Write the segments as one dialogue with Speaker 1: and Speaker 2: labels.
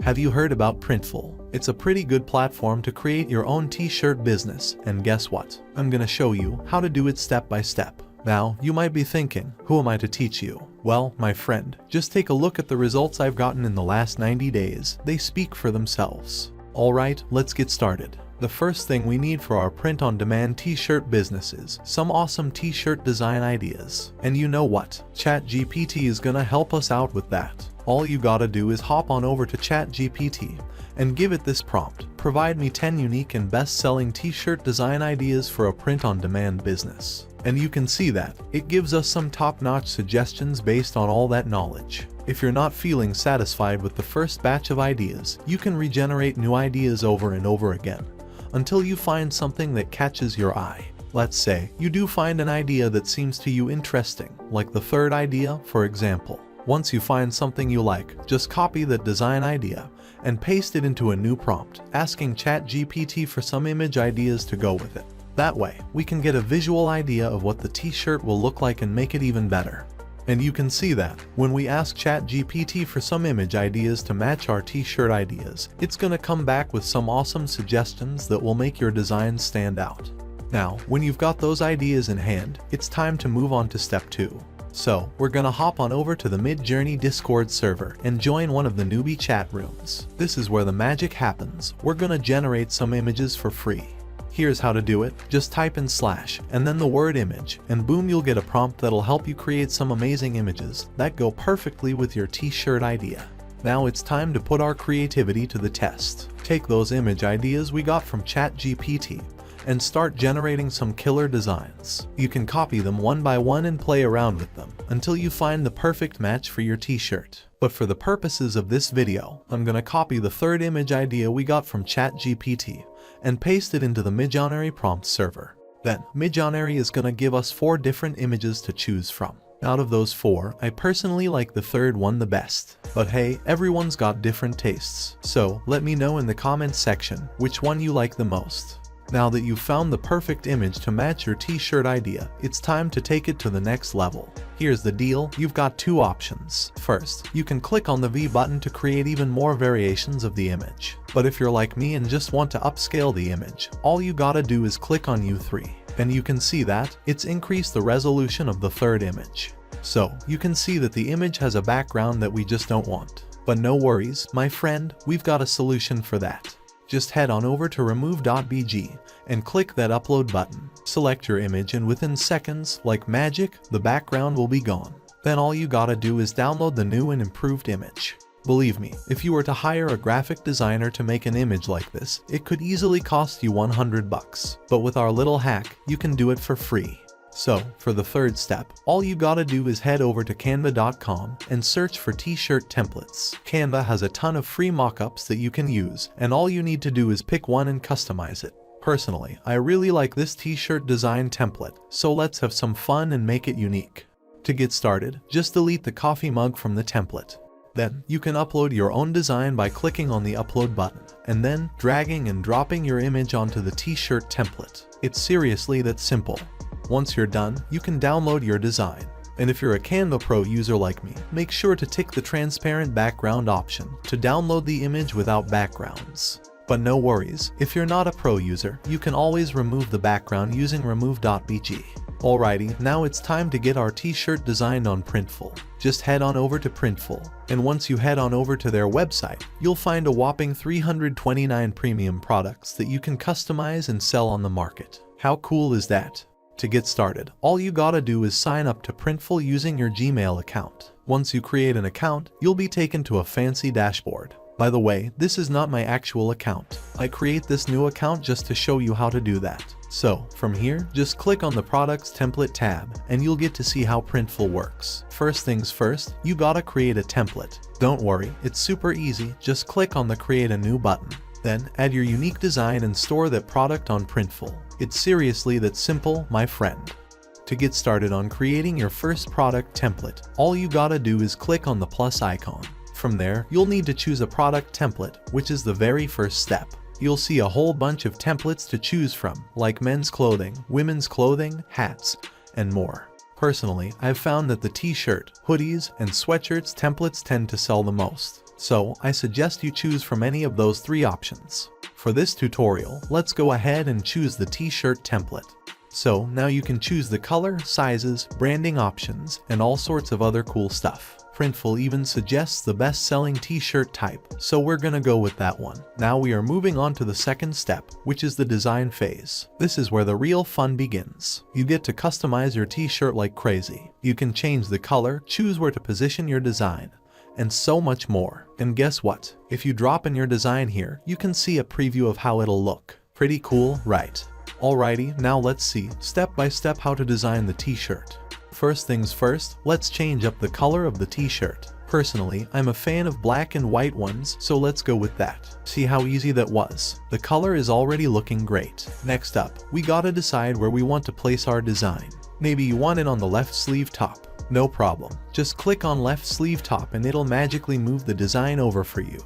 Speaker 1: Have you heard about Printful? It's a pretty good platform to create your own t-shirt business, and guess what? I'm gonna show you how to do it step by step. Now, you might be thinking, who am I to teach you? Well, my friend, just take a look at the results I've gotten in the last 90 days. They speak for themselves. Alright, let's get started. The first thing we need for our print-on-demand t-shirt business is some awesome t-shirt design ideas. And you know what? ChatGPT is gonna help us out with that. All you gotta do is hop on over to ChatGPT and give it this prompt. Provide me 10 unique and best-selling t-shirt design ideas for a print-on-demand business. And you can see that it gives us some top-notch suggestions based on all that knowledge. If you're not feeling satisfied with the first batch of ideas, you can regenerate new ideas over and over again until you find something that catches your eye. Let's say you do find an idea that seems to you interesting, like the third idea, for example. Once you find something you like, just copy that design idea and paste it into a new prompt, asking ChatGPT for some image ideas to go with it. That way, we can get a visual idea of what the t-shirt will look like and make it even better. And you can see that when we ask ChatGPT for some image ideas to match our t-shirt ideas, it's gonna come back with some awesome suggestions that will make your design stand out. Now, when you've got those ideas in hand, it's time to move on to step 2. So, we're gonna hop on over to the Midjourney Discord server and join one of the newbie chat rooms. This is where the magic happens. We're gonna generate some images for free. Here's how to do it. Just type in / and then the word image, and boom, you'll get a prompt that'll help you create some amazing images that go perfectly with your t-shirt idea. Now it's time to put our creativity to the test. Take those image ideas we got from ChatGPT and start generating some killer designs. You can copy them one by one and play around with them until you find the perfect match for your t-shirt. But for the purposes of this video, I'm gonna copy the third image idea we got from ChatGPT and paste it into the Midjourney prompt server. Then, Midjourney is gonna give us 4 different images to choose from. Out of those 4, I personally like the third one the best. But hey, everyone's got different tastes. So, let me know in the comments section which one you like the most. Now that you've found the perfect image to match your t-shirt idea, it's time to take it to the next level. Here's the deal, you've got 2 options. First, you can click on the V button to create even more variations of the image. But if you're like me and just want to upscale the image, all you gotta do is click on U3. And you can see that it's increased the resolution of the third image. So, you can see that the image has a background that we just don't want. But no worries, my friend, we've got a solution for that. Just head on over to remove.bg and click that upload button. Select your image and within seconds, like magic, the background will be gone. Then all you gotta do is download the new and improved image. Believe me, if you were to hire a graphic designer to make an image like this, it could easily cost you $100. But with our little hack, you can do it for free. So, for the third step, all you gotta do is head over to canva.com and search for t-shirt templates. Canva has a ton of free mockups that you can use, and all you need to do is pick one and customize it. Personally, I really like this t-shirt design template, so let's have some fun and make it unique. To get started, just delete the coffee mug from the template. Then, you can upload your own design by clicking on the upload button, and then dragging and dropping your image onto the t-shirt template. It's seriously that simple. Once you're done, you can download your design. And if you're a Canva Pro user like me, make sure to tick the transparent background option to download the image without backgrounds. But no worries, if you're not a pro user, you can always remove the background using remove.bg. Alrighty, now it's time to get our t-shirt designed on Printful. Just head on over to Printful, and once you head on over to their website, you'll find a whopping 329 premium products that you can customize and sell on the market. How cool is that? To get started, all you gotta do is sign up to Printful using your Gmail account. Once you create an account, you'll be taken to a fancy dashboard. By the way, this is not my actual account. I create this new account just to show you how to do that. So, from here, just click on the Products Template tab, and you'll get to see how Printful works. First things first, you gotta create a template. Don't worry, it's super easy, just click on the Create a New button. Then, add your unique design and store that product on Printful. It's seriously that simple, my friend. To get started on creating your first product template, all you gotta do is click on the plus icon. From there, you'll need to choose a product template, which is the very first step. You'll see a whole bunch of templates to choose from, like men's clothing, women's clothing, hats, and more. Personally, I've found that the t-shirt, hoodies, and sweatshirts templates tend to sell the most. So I suggest you choose from any of those 3 options. For this tutorial, let's go ahead and choose the t-shirt template. So now you can choose the color, sizes, branding options, and all sorts of other cool stuff. Printful even suggests the best-selling t-shirt type, so we're gonna go with that one. Now we are moving on to the second step, which is the design phase. This is where the real fun begins. You get to customize your t-shirt like crazy. You can change the color, choose where to position your design, and so much more. And guess what? If you drop in your design here, you can see a preview of how it'll look. Pretty cool, right? Alrighty, now let's see step by step how to design the t-shirt. First things first, let's change up the color of the t-shirt. Personally, I'm a fan of black and white ones, so let's go with that. See how easy that was? The color is already looking great. Next up, we gotta decide where we want to place our design. Maybe you want it on the left sleeve top. No problem. Just click on left sleeve top and it'll magically move the design over for you.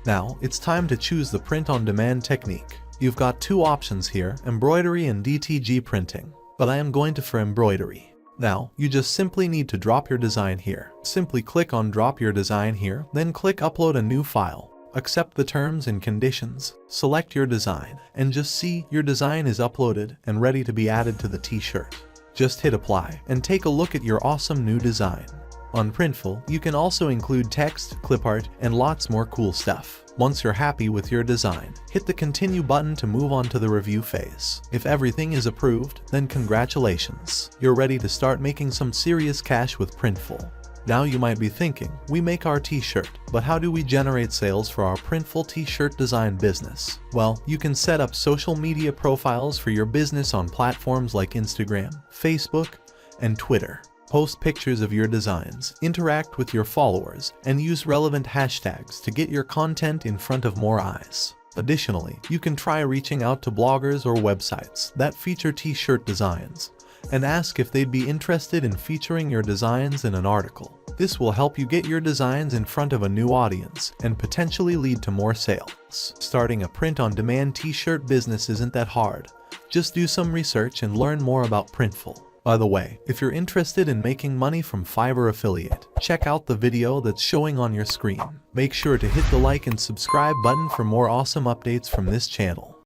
Speaker 1: Now, it's time to choose the print on demand technique. You've got 2 options here, embroidery and DTG printing, but I am going for embroidery. Now, you just simply need to drop your design here. Simply click on drop your design here, then click upload a new file. Accept the terms and conditions, select your design, and just see your design is uploaded and ready to be added to the t-shirt. Just hit apply and take a look at your awesome new design. On Printful, you can also include text, clip art, and lots more cool stuff. Once you're happy with your design, hit the continue button to move on to the review phase. If everything is approved, then congratulations. You're ready to start making some serious cash with Printful. Now you might be thinking, we make our t-shirt, but how do we generate sales for our Printful t-shirt design business? Well, you can set up social media profiles for your business on platforms like Instagram, Facebook, and Twitter. Post pictures of your designs, interact with your followers, and use relevant hashtags to get your content in front of more eyes. Additionally, you can try reaching out to bloggers or websites that feature t-shirt designs and ask if they'd be interested in featuring your designs in an article. This will help you get your designs in front of a new audience and potentially lead to more sales. Starting a print-on-demand t-shirt business isn't that hard. Just do some research and learn more about Printful. By the way, if you're interested in making money from Fiverr affiliate, check out the video that's showing on your screen. Make sure to hit the like and subscribe button for more awesome updates from this channel.